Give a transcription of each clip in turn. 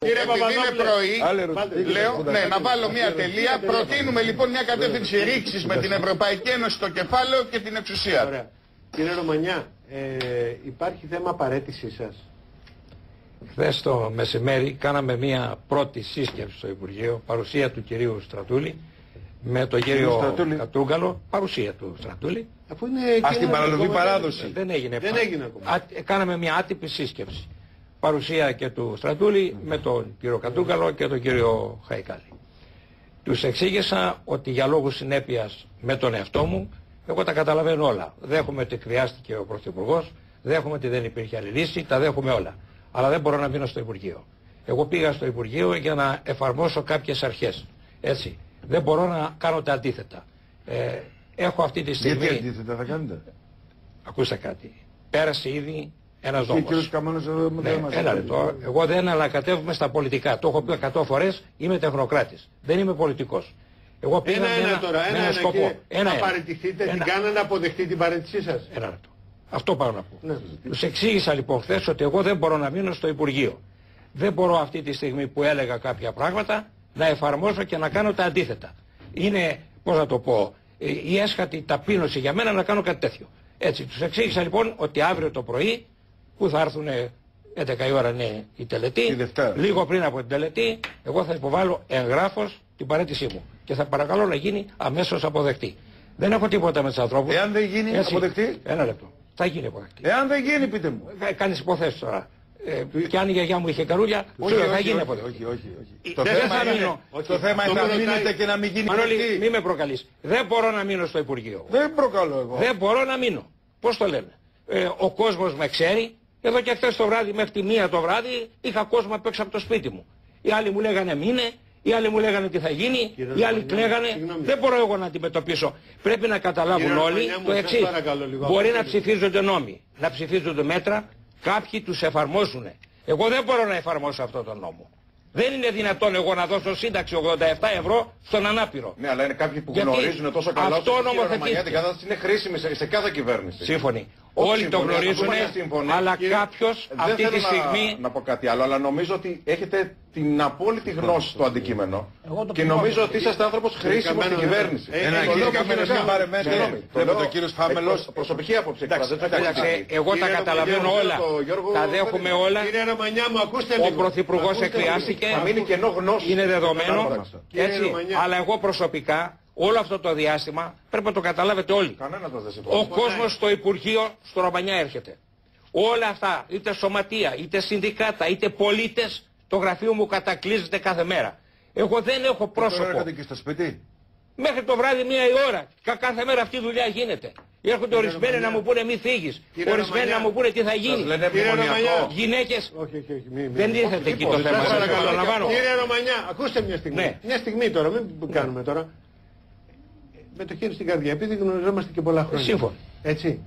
Κύριε Παπαδόπουλε, είναι πρωί, λέω, ναι, να βάλω μια τελεία. Προτείνουμε λοιπόν μια κατεύθυνση ρήξης με την Ευρωπαϊκή Ένωση στο κεφάλαιο και την εξουσία. Ωραία. Κύριε Ρωμανιά, υπάρχει θέμα παραίτησής σας? Χθες το μεσημέρι κάναμε μια πρώτη σύσκεψη στο Υπουργείο, παρουσία του κυρίου Στρατούλη, με τον κύριο Κατρούγκαλο, παρουσία του Στρατούλη. Αφού είναι στην παραλογή παράδοση. Δεν έγινε ακόμα. Κάναμε μια άτυπη σύσκεψη. Παρουσία και του Στρατούλη με τον κύριο Κατρούγκαλο και τον κύριο Χαϊκάλη. Τους εξήγησα ότι για λόγους συνέπειας με τον εαυτό μου, εγώ τα καταλαβαίνω όλα. Δέχομαι ότι χρειάστηκε ο Πρωθυπουργός, δέχομαι ότι δεν υπήρχε άλλη λύση, τα δέχομαι όλα. Αλλά δεν μπορώ να μείνω στο Υπουργείο. Εγώ πήγα στο Υπουργείο για να εφαρμόσω κάποιες αρχές. Έτσι. Δεν μπορώ να κάνω τα αντίθετα. Έχω αυτή τη στιγμή... Γιατί αντίθετα θα κάνετε? Ακούστε κάτι. Πέρασε ήδη ένας νόμος. Και ο κ. Καμένος εδώ δεν μας ένα λεπτό. Εγώ δεν ανακατεύομαι στα πολιτικά. Το έχω πει 100 φορές. Είμαι τεχνοκράτης. Δεν είμαι πολιτικός. Εγώ πήγα με ένα σκοπό. Να παραιτηθείτε, την κάνανε να αποδεχτεί την παραίτησή σας? Ένα λεπτό. Αυτό πάω να πω. Ναι. Τους εξήγησα λοιπόν χθες ότι εγώ δεν μπορώ να μείνω στο Υπουργείο. Δεν μπορώ αυτή τη στιγμή που έλεγα κάποια πράγματα να εφαρμόσω και να κάνω τα αντίθετα. Είναι, πώς να το πω, η έσχατη ταπείνωση για μένα να κάνω κάτι τέτοιο. Έτσι, τους εξήγησα λοιπόν ότι αύριο το πρωί που θα έρθουν 11 η ώρα είναι η τελετή, λίγο πριν από την τελετή, εγώ θα υποβάλω εγγράφος την παραίτησή μου και θα παρακαλώ να γίνει αμέσως αποδεκτή. Δεν έχω τίποτα με τους ανθρώπους. Εάν δεν γίνει αποδεκτή. Ένα λεπτό. Θα γίνει αποδεκτή. Εάν δεν γίνει, πείτε μου. Κάνεις υποθέσεις τώρα. Και αν η γιαγιά μου είχε καρούλια, θα γίνει αποδεκτή. Όχι. Το θέμα είναι να μείνετε και να μην γίνει. Μανώλη, μη με προκαλείς. Δεν μπορώ να μείνω στο Υπουργείο. Δεν προκαλώ εγώ. Δεν μπορώ να μείνω. Πώς το λένε? Ο κόσμος με ξέρει. Εδώ και χθες το βράδυ μέχρι τη 1 το βράδυ είχα κόσμο απ' έξω από το σπίτι μου. Οι άλλοι μου λέγανε μείνε, οι άλλοι μου λέγανε τι θα γίνει, οι άλλοι κλαίγανε. Δεν μπορώ εγώ να αντιμετωπίσω. Πρέπει να καταλάβουν όλοι το εξής. Μπορεί να ψηφίζονται νόμοι, να ψηφίζονται μέτρα, κάποιοι τους εφαρμόσουν. Εγώ δεν μπορώ να εφαρμόσω αυτό τον νόμο. Δεν είναι δυνατόν εγώ να δώσω σύνταξη 87 ευρώ στον ανάπηρο. Ναι, αλλά είναι κάποιοι που γνωρίζουν τόσο καλά ότι την κατάσταση είναι χρήσιμη σε κάθε κυβέρνηση. Σύμφωνοι. Όλοι το γνωρίζουν, αλλά κάποιος αυτή τη στιγμή... Να πω κάτι άλλο, αλλά νομίζω ότι έχετε την απόλυτη γνώση στο αντικείμενο και νομίζω ότι είσαστε άνθρωπος χρήσιμος στην κυβέρνηση. Κύριε Καμένος, μην παρεμβαίνετε. Βλέπετε ο κύριος Φάμελος. Προσωπική άποψη. Εγώ τα καταλαβαίνω όλα. Τα δέχομαι όλα. Κύριε Ρωμανιά μου, ακούστε Ο Πρωθυπουργός εκβιάστηκε. Είναι δεδομένο. Αλλά εγώ προσωπικά... Όλο αυτό το διάστημα πρέπει να το καταλάβετε όλοι. Ο κόσμος στο Υπουργείο στο Ρωμανιά έρχεται. Όλα αυτά, είτε σωματεία, είτε συνδικάτα, είτε πολίτες, το γραφείο μου κατακλείζεται κάθε μέρα. Εγώ δεν έχω πρόσωπο. Έρχεται και στο σπίτι. Μέχρι το βράδυ 1 η ώρα. Κάθε μέρα αυτή η δουλειά γίνεται. Έρχονται ορισμένοι να μου πούνε μη φύγεις. Ορισμένοι να μου πούνε τι θα γίνει. Γυναίκες. Δεν ήρθατε εκεί το θέμα. Κύριε Ρωμανιά, ακούστε μια στιγμή. Μια στιγμή τώρα, μην κάνουμε τώρα. Με το χέρι στην καρδιά, επειδή γνωριζόμαστε και πολλά χρόνια. Σύμφωνο. Έτσι.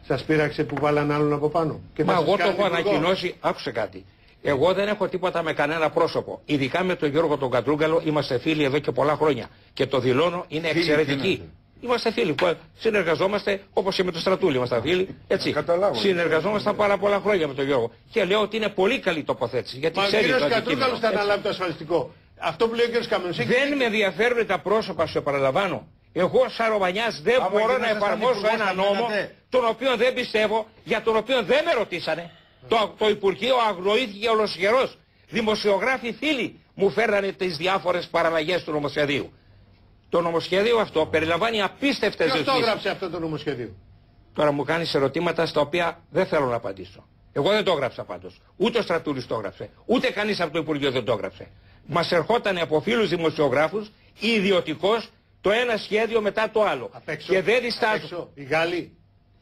Σας πείραξε που βάλαν άλλον από πάνω? Μα εγώ το έχω ανακοινώσει, άκουσε κάτι. Εγώ δεν έχω τίποτα με κανένα πρόσωπο. Ειδικά με τον Γιώργο τον Κατρούγκαλο είμαστε φίλοι εδώ και πολλά χρόνια. Και το δηλώνω, είναι εξαιρετικοί. Είμαστε φίλοι που συνεργαζόμαστε όπως και με τον Στρατούλη είμαστε φίλοι. Έτσι. Συνεργαζόμαστε πάρα πολλά χρόνια με τον Γιώργο. Και λέω ότι είναι πολύ καλή τοποθέτηση. Γιατί μα ο κύριος Κατρούγκαλος θα αναλάβει το ασφαλιστικό. Αυτό που λέει ο κύριος Καμένος. Δεν με ενδιαφέρουν τα πρόσωπα, σου επαναλαμβάνω. Εγώ σαν Ρωμανιάς δεν μπορώ να εφαρμόσω ένα νόμο τον οποίο δεν πιστεύω, για τον οποίο δεν με ρωτήσανε. Το Υπουργείο αγνοήθηκε ολοσχερός. Δημοσιογράφοι φίλοι μου φέρνανε τις διάφορες παραλλαγές του νομοσχεδίου. Το νομοσχέδιο αυτό περιλαμβάνει απίστευτες ρυθμίσεις. Ποιος το έγραψε αυτό το νομοσχέδιο? Τώρα μου κάνεις ερωτήματα στα οποία δεν θέλω να απαντήσω. Εγώ δεν το έγραψα πάντως. Ούτε ο Στρατούλης το έγραψε. Ούτε κανείς από το Υπουργείο δεν το έγραψε. Μας ερχόταν από φίλους δημοσιογράφους ιδιωτικώς το ένα σχέδιο μετά το άλλο. Και δεν διστάζω. Οι Γάλλοι.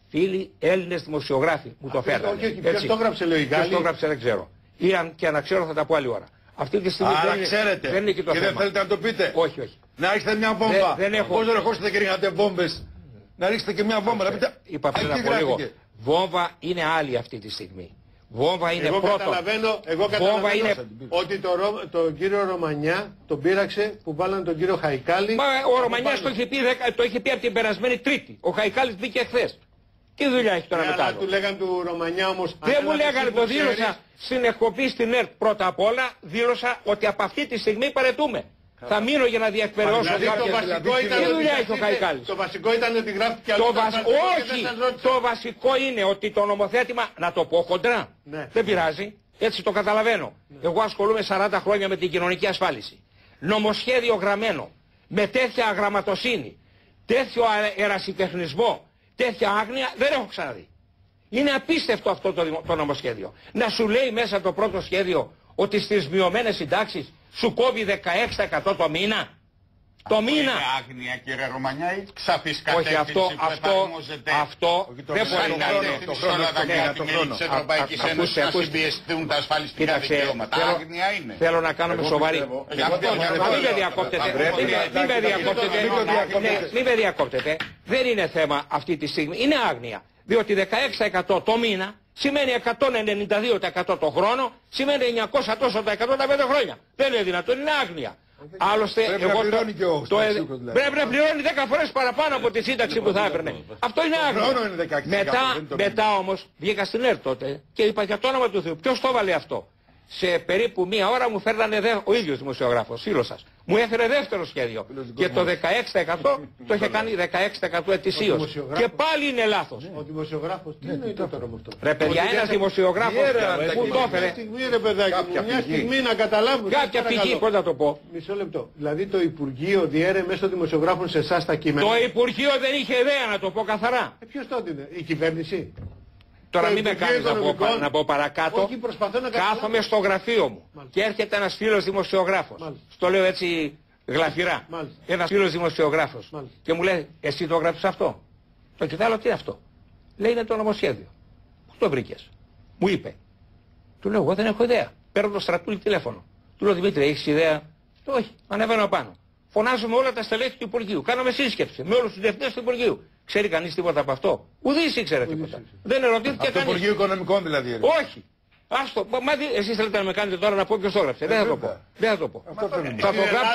Φίλοι Έλληνες δημοσιογράφοι μου το φέρνανε. Ποιος το έγραψε, λέει, οι Γάλλοι? Ποιος το έγραψε δεν ξέρω. Ή αν και να ξέρω θα τα πω άλλη ώρα. Αυτή τη στιγμή δεν είναι και το θέμα. Και δεν θέλετε να το πείτε. Όχι. Να ρίξετε μια βόμβα. Δεν έχω. Πώς δεν ερχόσετε και ρίχνατε βόμβες. Να ρίξετε και μια βόμβα. Είπα πριν από λίγο. Βόμβα είναι άλλη αυτή τη στιγμή. Βόμβα είναι εγώ πρώτο. Εγώ καταλαβαίνω ότι τον κύριο Ρωμανιά τον πείραξε που βάλανε τον κύριο Χαϊκάλη. Μα ο Ρωμανιάς το είχε πει από την περασμένη Τρίτη. Ο Χαϊκάλης μπήκε χθες. Τι δουλειά έχει τώρα μετά? Αλλά του λέγαν του Ρωμανιά όμως. Δεν μου λέγανε, το δήλωσα στην εκπομπή στην ΕΡΤ. Πρώτα απ' όλα δήλωσα ότι από αυτή τη στιγμή παρετούμε. Θα μείνω για να διεκπαιρεώσω τι δουλειά έχει ο Καϊκάλης. Το βασικό ήταν ότι γράφτηκε αλλού. Όχι, το βασικό είναι ότι το νομοθέτημα, να το πω χοντρά, δεν πειράζει, έτσι το καταλαβαίνω. Εγώ ασχολούμαι 40 χρόνια με την κοινωνική ασφάλιση. Νομοσχέδιο γραμμένο, με τέτοια αγραμματοσύνη, τέτοιο ερασιτεχνισμό, τέτοια άγνοια δεν έχω ξαναδεί. Είναι απίστευτο αυτό το νομοσχέδιο. Να σου λέει μέσα το πρώτο σχέδιο ότι στις μειωμένες συντάξεις σου κόβει 16% το μήνα. Το μήνα. Είναι άγνοια, κύριε Ρωμανιά, ή ξαφής κατεύθυνση? Όχι, αυτό δεν μπορεί να είναι. Το χρόνο της Ευρωπαϊκής Ένωσης να συμπιεστούν τα ασφαλιστικά δικαιώματα. Άγνοια είναι. Θέλω να κάνουμε σοβαρή. Μην με διακόπτετε. Μην με διακόπτετε. Δεν είναι θέμα αυτή τη στιγμή. Είναι άγνοια. Διότι 16% το μήνα σημαίνει 192% το χρόνο, σημαίνει 900 τόσο τα 100 τα 5 χρόνια. Δεν είναι δυνατόν, είναι άγνοια. Άλλωστε, πρέπει να πληρώνει και ο Στατσίκος, δηλαδή. Πρέπει να πληρώνει 10 φορές παραπάνω από τη σύνταξη που θα έπαιρνε. Αυτό είναι άγνοια. Μετά όμως βγήκα στην ΕΡΤ τότε και είπα για το όνομα του Θεού. Ποιος το έβαλε αυτό? Σε περίπου μία ώρα μου φέρνανε ο ίδιος δημοσιογράφος, φίλος σας. Μου έφερε δεύτερο σχέδιο. Και το 16% το είχε κάνει 16% ετησίως. Και πάλι είναι λάθος. Ο δημοσιογράφος, τι είναι τώρα με αυτό? Ρε παιδιά, ένας δημοσιογράφος που το έφερε. Μια στιγμή να καταλάβουμε. Κάποια πηγή, πώς να το πω. Μισό λεπτό. Δηλαδή το Υπουργείο διέρε μέσω δημοσιογράφων σε εσάς τα κείμενα. Το Υπουργείο δεν είχε ιδέα, να το πω καθαρά. Ποιος τότε είναι? Η κυβέρνηση? Τώρα μην με κάνεις να πω παρακάτω. Όχι, προσπαθώ να κάθομαι στο γραφείο μου και έρχεται ένας φίλος δημοσιογράφος. Στο λέω έτσι γλαφυρά. Ένας φίλος δημοσιογράφος. Και μου λέει, εσύ το γράψεις αυτό? Το κοιτάω, τι είναι αυτό? Λέει, είναι το νομοσχέδιο. Πού το βρήκες? Μου είπε. Του λέω, εγώ δεν έχω ιδέα. Παίρνω το Στρατούλη τηλέφωνο. Του λέω, Δημήτρη, έχεις ιδέα? Όχι, ανεβαίνω πάνω. Φωνάζουμε όλα τα στελέχη του Υπουργείου. Κάναμε σύσκεψη με όλους τους διευθυντές του Υπουργείου. Ξέρει κανείς τίποτα από αυτό? Ουδής ήξερε τίποτα. Δεν ερωτήθηκε κανείς. Το Υπουργείο Οικονομικών δηλαδή. Όχι. Άστο. Εσείς θέλετε να με κάνετε τώρα να πω ποιος το έγραψε. Δεν θα το πω. Δεν θα το πω. Θα το γράψω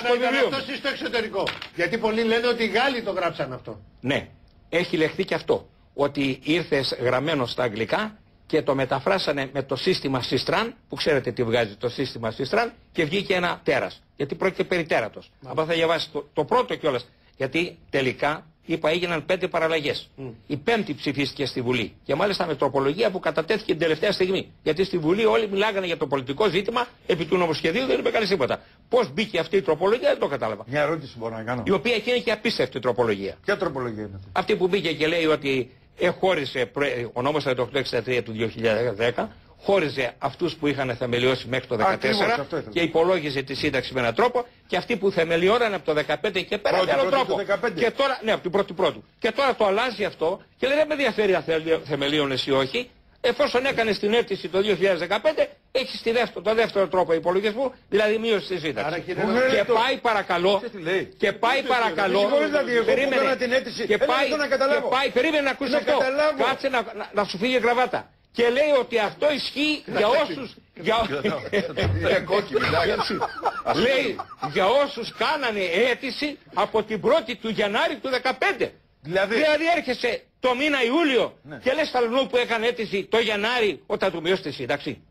στο βιβλίο μου. Αυτό στο εξωτερικό. Γιατί πολλοί λένε ότι οι Γάλλοι το γράψαν αυτό. Ναι. Έχει λεχθεί και αυτό. Ότι ήρθε γραμμένο στα αγγλικά και το μεταφράσανε με το σύστημα Sistran, που ξέρετε τι βγάζει το σύστημα Sistran, και βγήκε ένα τέρας. Γιατί πρόκειται περί τέρατος. Αν θα διαβάσει το πρώτο κιόλας. Γιατί τελικά, είπα, έγιναν 5 παραλλαγές. Η 5η ψηφίστηκε στη Βουλή. Και μάλιστα με τροπολογία που κατατέθηκε την τελευταία στιγμή. Γιατί στη Βουλή όλοι μιλάγανε για το πολιτικό ζήτημα, επί του νομοσχεδίου δεν είπε κανείς τίποτα. Πώς μπήκε αυτή η τροπολογία δεν το κατάλαβα. Μια ερώτηση μπορώ να κάνω. Η οποία και είναι και απίστευτη τροπολογία. Ποια τροπολογία είναι αυτή? Αυτή που μπήκε και λέει ότι χώρισε ο νόμος 4863 του 2010. Χώριζε αυτούς που είχαν θεμελιώσει μέχρι το 2014 και υπολόγιζε τη σύνταξη με έναν τρόπο, και αυτοί που θεμελιώναν από το 2015 και πέρα με έναν τρόπο. Και τώρα, ναι, από την πρώτη. Και τώρα το αλλάζει αυτό και λέει, δεν με ενδιαφέρει αν θεμελίωνες ή όχι, εφόσον έκανε την αίτηση το 2015, έχεις το δεύτερο τρόπο υπολογισμού, δηλαδή μείωση της σύνταξης. Και πάει παρακαλώ, περίμενε να ακούσει αυτό, κάτσε να σου φύγει η γραβάτα. Και λέει ότι αυτό ισχύει για όσους... Λέει για όσους κάνανε αίτηση από την 1η του Γενάρη του 2015. Δηλαδή έρχεσαι το μήνα Ιούλιο και λες Σταλινού που έκανε αίτηση το Γενάρη όταν του μειώσει τη σύνταξη.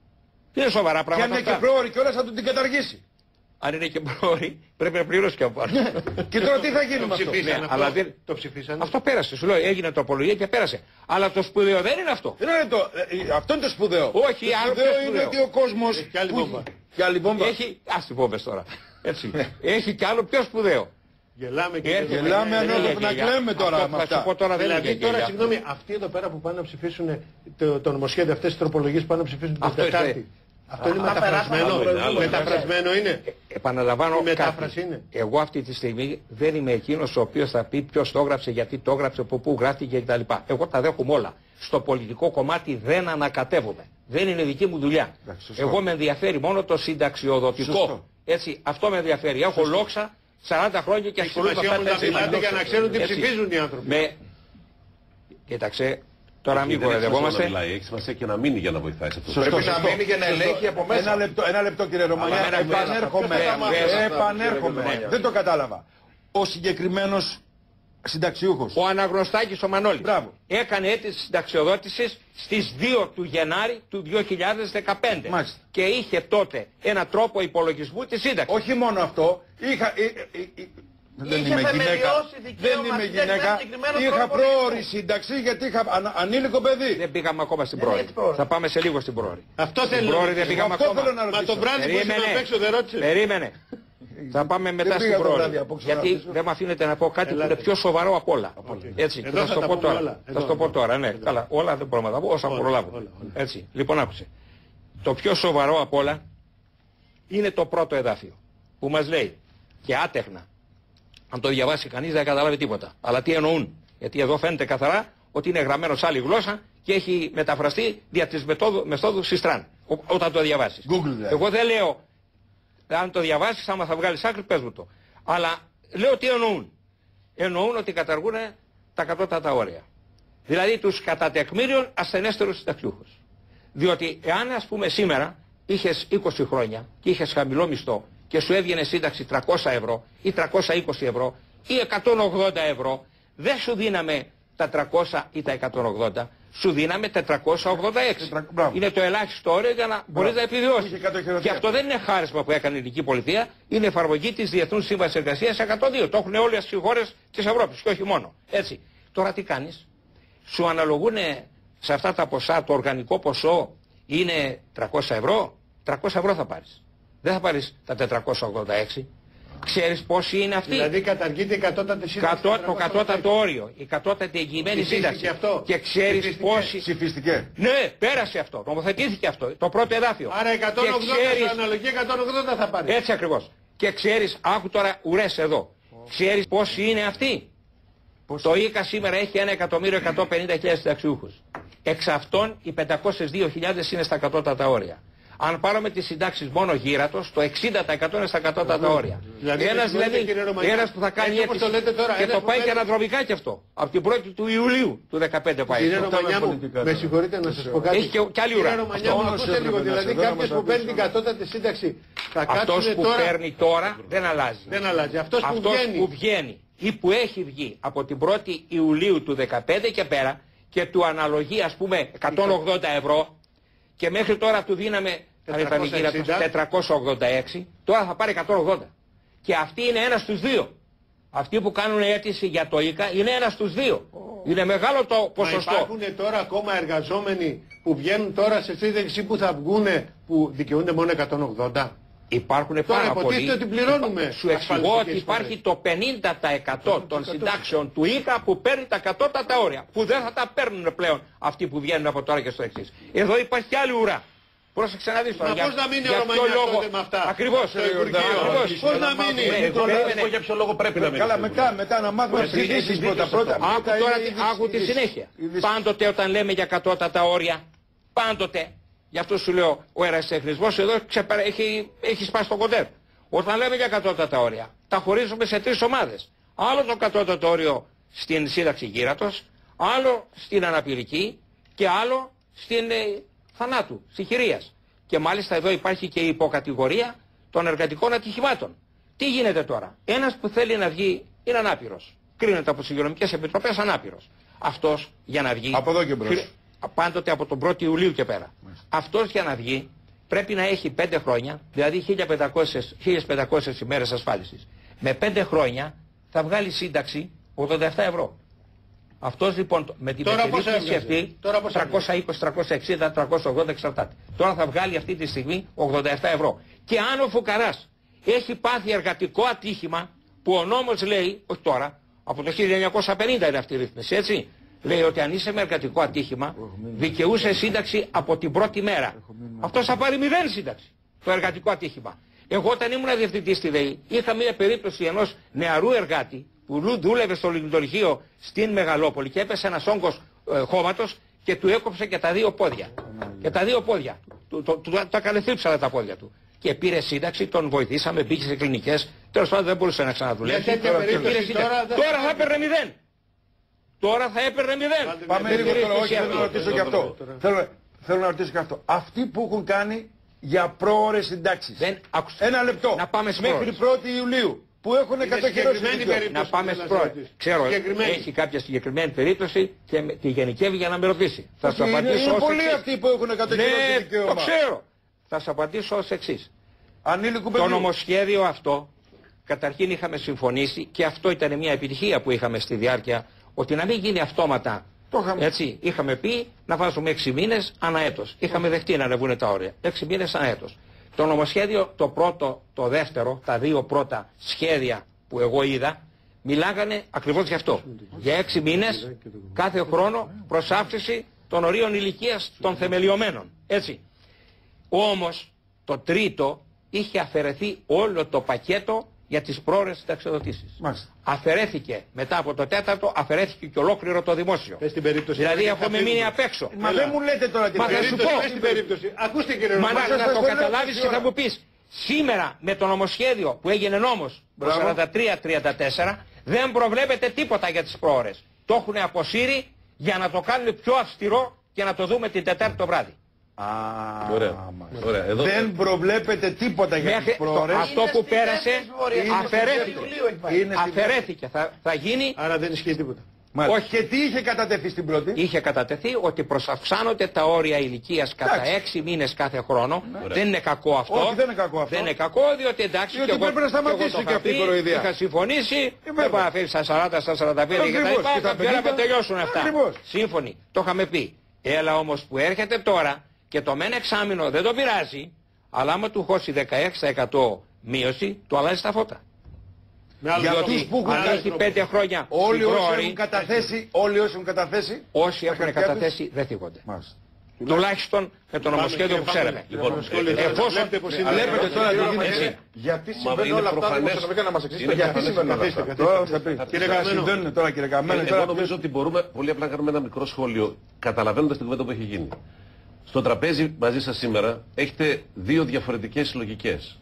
Είναι σοβαρά πράγματα. Και αν είναι και πρόωρη κιόλας θα του την καταργήσει. Αν είναι και πρόωρη, πρέπει να πληρώσει και από πάνω. Και τώρα τι θα γίνει με αυτό? Το ψηφίσανε. Αυτό πέρασε. Σου λέω, έγινε τροπολογία και πέρασε. Αλλά το σπουδαίο δεν είναι αυτό. Αυτό είναι το σπουδαίο. Όχι, το σπουδαίο είναι ότι ο κόσμος. Έχει άλλη βόμβα. Και άλλη βόμβα. Ας την βόμβες τώρα. Έτσι. Έχει κι άλλο πιο σπουδαίο. Γελάμε και γελάμε ανώδευ να κλαίμε τώρα με αυτά. Δηλαδή τώρα, συγγνώμη, αυτοί εδώ πέρα που πάνε να ψηφίσουν το νομοσχέδιο, αυτές τις τροπολογίες που πάνε να ψηφίσουν την Τετάρτη. Αυτό είναι μεταφρασμένο είναι. Επαναλαμβάνω μετάφραση είναι. Εγώ αυτή τη στιγμή δεν είμαι εκείνος ο οποίος θα πει ποιος το έγραψε, γιατί το έγραψε, από πού γράφτηκε κτλ. Εγώ τα δέχομαι όλα. Στο πολιτικό κομμάτι δεν ανακατεύομαι. Δεν είναι δική μου δουλειά. Εγώ με ενδιαφέρει μόνο το συνταξιοδοτικό. Έτσι, αυτό με ενδιαφέρει. Έχω λόξα 40 χρόνια και ασχολούμαι με αυτά για να ξέρουν τι ψηφίζουν οι άνθρωποι. Κοίταξε. Τώρα μην κοροϊδευόμαστε. Έχει σημασία και να μείνει για να βοηθάει σε αυτό. Πρέπει να μείνει για να ελέγχει από μέσα. Ένα λεπτό κύριε Ρωμανιά. Επανέρχομαι. Δεν το κατάλαβα. Ο συγκεκριμένος συνταξιούχος. Ο Αναγνωστάκης ο Μανώλης. Μπράβο. Έκανε αίτηση συνταξιοδότησης στις 2 του Γενάρη του 2015. Μάλιστα. Και είχε τότε ένα τρόπο υπολογισμού της σύνταξης. Όχι μόνο αυτό, δεν είμαι γυναίκα. Δεν είμαι γυναίκα. Είχα πρόωρη σύνταξη γιατί είχα ανήλικο παιδί. Δεν πήγαμε ακόμα στην πρόωρη. Θα πάμε σε λίγο στην πρόωρη. Αυτό θέλω. Πρόωρη δεν πήγαμε ακόμα. Μα το βράδυ που ήσουν απ' έξω δεν ρώτησε. Περίμενε. Θα πάμε μετά στην πρόωρη. Γιατί δεν με αφήνετε να πω κάτι που είναι πιο σοβαρό απ' όλα. Έτσι. Θα σου το πω τώρα. Θα σου το πω τώρα. Ναι, καλά. Όλα δεν μπορούμε να τα πω όσα προλάβω. Έτσι. Λοιπόν, άκουσε. Το πιο σοβαρό απ' όλα είναι το πρώτο εδάφιο που μας λέει και άτεχνα. Αν το διαβάσει κανείς δεν καταλάβει τίποτα. Αλλά τι εννοούν. Γιατί εδώ φαίνεται καθαρά ότι είναι γραμμένο σε άλλη γλώσσα και έχει μεταφραστεί δια της μεθόδου Συστράν. Όταν το διαβάσεις. Εγώ δεν λέω, αν το διαβάσεις, άμα θα βγάλεις άκρη, πες μου το. Αλλά λέω τι εννοούν. Εννοούν ότι καταργούν τα κατώτατα όρια. Δηλαδή τους κατά τεκμήριον ασθενέστερους συνταξιούχους. Διότι εάν ας πούμε σήμερα είχες 20 χρόνια και είχες χαμηλό μισθό και σου έβγαινε σύνταξη 300 ευρώ ή 320 ευρώ ή 180 ευρώ, δεν σου δίναμε τα 300 ή τα 180, σου δίναμε 486. Είναι το ελάχιστο όριο για να μπορείς να επιβιώσεις. Και αυτό δεν είναι χάρισμα που έκανε η ελληνική πολιτεία, είναι εφαρμογή της Διεθνούς Σύμβασης Εργασίας 102. Το έχουν όλες οι χώρες της Ευρώπης και όχι μόνο. Έτσι. Τώρα τι κάνεις, σου αναλογούν σε αυτά τα ποσά, το οργανικό ποσό είναι 300 ευρώ, 300 ευρώ θα πάρεις. Δεν θα πάρεις τα 486. Ξέρεις πόσοι είναι αυτοί. Δηλαδή καταργείται η κατώτατη σύνταξη. Το κατώτατο όριο. Η κατώτατη εγγυημένη σύνταξη. Και ξέρεις πόσοι. Ψηφίστηκε. Ναι, πέρασε αυτό. Νομοθετήθηκε αυτό. Το πρώτο εδάφιο. Άρα 180 σε αναλογία 180 θα πάρεις. Έτσι ακριβώς. Και ξέρεις, άκου τώρα ουρές εδώ. Ξέρεις πόσοι είναι αυτοί. Το ΙΚΑ σήμερα έχει 1.150.000 συνταξιούχους. Εξ αυτών οι 502.000 είναι στα κατώτατα όρια. Αν πάρουμε τις συντάξεις μόνο γύρατος, το 60% είναι στα κατώτατα όρια. Δηλαδή, ένας που θα κάνει αίτηση και το πάει και αναδρομικά κι αυτό. Από την 1η του Ιουλίου του 2015 πάει. Κύριε Ρωμανιά μου, με συγχωρείτε να σας πω κάτι. Έχει και άλλη ουρά. Δηλαδή κάποιος που παίρνει την κατώτατη σύνταξη θα κάτσει τώρα. Αυτός που παίρνει τώρα δεν αλλάζει. Δεν αλλάζει. Αυτός που βγαίνει ή που έχει βγει από την 1η Ιουλίου του 2015 και πέρα και του αναλογεί ας πούμε 180 ευρώ και μέχρι τώρα του δίναμε 486, τώρα θα πάρει 180. Και αυτή είναι ένας στους δύο. Αυτοί που κάνουν αίτηση για το ΙΚΑ είναι ένας στους δύο. Είναι μεγάλο το ποσοστό. Μα υπάρχουν τώρα ακόμα εργαζόμενοι που βγαίνουν τώρα σε σύνταξη που θα βγουν που δικαιούνται μόνο 180. Υπάρχουν πάρα πολλοί. Ότι πληρώνουμε. Σου εξηγώ ότι υπάρχει το 50% των συντάξεων του ΙΚΑ που παίρνει τα κατώτατα όρια. Που δεν θα τα παίρνουν πλέον αυτοί που βγαίνουν από τώρα και στο εξής. Εδώ υπάρχει και άλλη ουρά. Πρόσεξε να δεις τώρα. Μα πώς να μείνει ο Ρωμανιάς τότε με αυτά. Ακριβώς. Πώς να μείνει. Για ποιο λόγο πρέπει να μείνει. Καλά, μετά να μάθουμε να συζητήσεις πρώτα. Άκου τη συνέχεια. Πάντοτε όταν λέμε για κατώτατα όρια, πάντοτε. Γι' αυτό σου λέω, ο ερασιτεχνισμός εδώ έχει σπάσει το κοντέρ. Όταν λέμε για κατώτατα όρια, τα χωρίζουμε σε τρεις ομάδες. Άλλο το κατώτατο όριο στην σύνταξη γύρατος, άλλο στην αναπηρική και άλλο στην θανάτου, στη χειρίας. Και μάλιστα εδώ υπάρχει και η υποκατηγορία των εργατικών ατυχημάτων. Τι γίνεται τώρα. Ένας που θέλει να βγει είναι ανάπηρος. Κρίνεται από τις υγειονομικές επιτροπές ανάπηρος. Αυτός για να βγει. Από εδώ και μπρος. Πάντοτε από τον 1η Ιουλίου και πέρα. Αυτός για να βγει πρέπει να έχει 5 χρόνια, δηλαδή 1500 ημέρες ασφάλισης. Με 5 χρόνια θα βγάλει σύνταξη 87 ευρώ. Αυτός λοιπόν με την περίπτωση αυτή 320, 360, 380 εξαρτάται. Τώρα θα βγάλει αυτή τη στιγμή 87 ευρώ. Και αν ο φουκαράς έχει πάθει εργατικό ατύχημα που ο νόμος λέει, όχι τώρα, από το 1950 είναι αυτή η ρύθμιση, έτσι. Λέει ότι αν είσαι με εργατικό ατύχημα, δικαιούσε σύνταξη από την πρώτη μέρα. Αυτός θα πάρει 0 σύνταξη. Το εργατικό ατύχημα. Εγώ όταν ήμουν διευθυντής στη ΔΕΗ, είχα μια περίπτωση ενός νεαρού εργάτη που δούλευε στο λιχνητουργείο στην Μεγαλόπολη και έπεσε ένας όγκος χώματος και του έκοψε και τα 2 πόδια. Και τα 2 πόδια. Τα καλεθύψανε τα πόδια του. Και πήρε σύνταξη, τον βοηθήσαμε, μπήκε σε κλινικές. Τέλος πάντων δεν μπορούσε να ξαναδουλεύσει. Τώρα θα έπαιρνε 0. Τώρα θα έπαιρνε 0. Πάμε λίγο τώρα, όχι, θέλω να ρωτήσω και αυτό. Θέλω να ρωτήσω και αυτό. Αυτοί που έχουν κάνει για πρόωρες συντάξεις. Ένα λεπτό. Να πάμε μέχρι 1η Ιουλίου. που έχουν κατοχυρώσει το δικαίωμα. Να πάμε στις πρώτες. Ξέρω, έχει κάποια συγκεκριμένη περίπτωση και τη γενικεύει για να με ρωτήσει. Θα σου απαντήσω είναι ως πολλοί εξής. αυτοί που έχουν κατοχυρώσει το δικαίωμα. Το ξέρω. Θα σου απαντήσω ως εξής. Ανήλικου παιδιού. Το νομοσχέδιο αυτό, καταρχήν είχαμε συμφωνήσει και αυτό ήταν μια επιτυχία που είχαμε στη διάρκεια, ότι να μην γίνει αυτόματα. Έτσι, είχαμε πει να βάζουμε 6 μήνες ανά έτος. Είχαμε δεχτεί να ανεβούν τα όρια. 6 μήνες ανά έτος. Το νομοσχέδιο, το πρώτο, το δεύτερο, τα δύο πρώτα σχέδια που εγώ είδα, μιλάγανε ακριβώς γι' αυτό. Για 6 μήνες κάθε χρόνο προς αύξηση των ορίων ηλικίας των θεμελιωμένων. Έτσι. Όμως το τρίτο είχε αφαιρεθεί όλο το πακέτο για τις πρόορες συνταξιοδοτήσεις. Αφαιρέθηκε μετά από το τέταρτο, αφαιρέθηκε και ολόκληρο το δημόσιο. Δηλαδή έχουμε μείνει απ' έξω. Μα δεν μου λέτε τώρα τι περίπτωση. Ακούστε κύριε Μα να το καταλάβεις και θα μου πεις. Σήμερα με το νομοσχέδιο που έγινε νόμος το 43-34 δεν προβλέπεται τίποτα για τις πρόορες. Το έχουν αποσύρει για να το κάνουν πιο αυστηρό και να το δούμε την Τετάρτη το βράδυ. Ωραία. Εδώ... Δεν προβλέπεται τίποτα για τις πρόορες. Αυτό που πέρασε αφαιρέθηκε. Θα γίνει. Άρα δεν ισχύει τίποτα. Όχι. Και τι είχε κατατεθεί στην πρώτη? Είχε κατατεθεί ότι προσαυξάνονται τα όρια ηλικίας κατά 6 μήνες κάθε χρόνο. Δεν είναι κακό αυτό. Όχι, δεν είναι κακό αυτό. Δεν είναι κακό, διότι εντάξει. Διότι πρέπει να σταματήσει και αυτή η κοροϊδία. Είχα συμφωνήσει. Δεν πάει να φέρει στα 40, στα 45 και τα λοιπά. Και να τελειώσουν αυτά. Σύμφωνοι. Το είχαμε πει. Έλα όμως που έρχεται τώρα και το μεν εξάμηνο δεν το πειράζει, αλλά άμα του χώσει 16% μείωση, του αλλάζει τα φώτα. Για αυτούς που αν έχει 5 χρόνια όλοι όσοι έχουν καταθέσει, όσοι έχουν καταθέσει δεν θίγονται. Τουλάχιστον με το νομοσχέδιο που ξέραμε. Εφόσον βλέπετε τώρα τι γίνεται, γιατί συμβαίνουν όλα αυτά, να μας εξηγήσετε γιατί συμβαίνουν αυτά. Τώρα θα πει. Συμβαίνουν τώρα κύριε Καμένο. Εγώ νομίζω ότι μπορούμε πολύ απλά να κάνουμε ένα μικρό σχόλιο, καταλαβαίνοντας την κουβέντα που έχει γίνει. Στο τραπέζι μαζί σας σήμερα έχετε δύο διαφορετικές συλλογικές.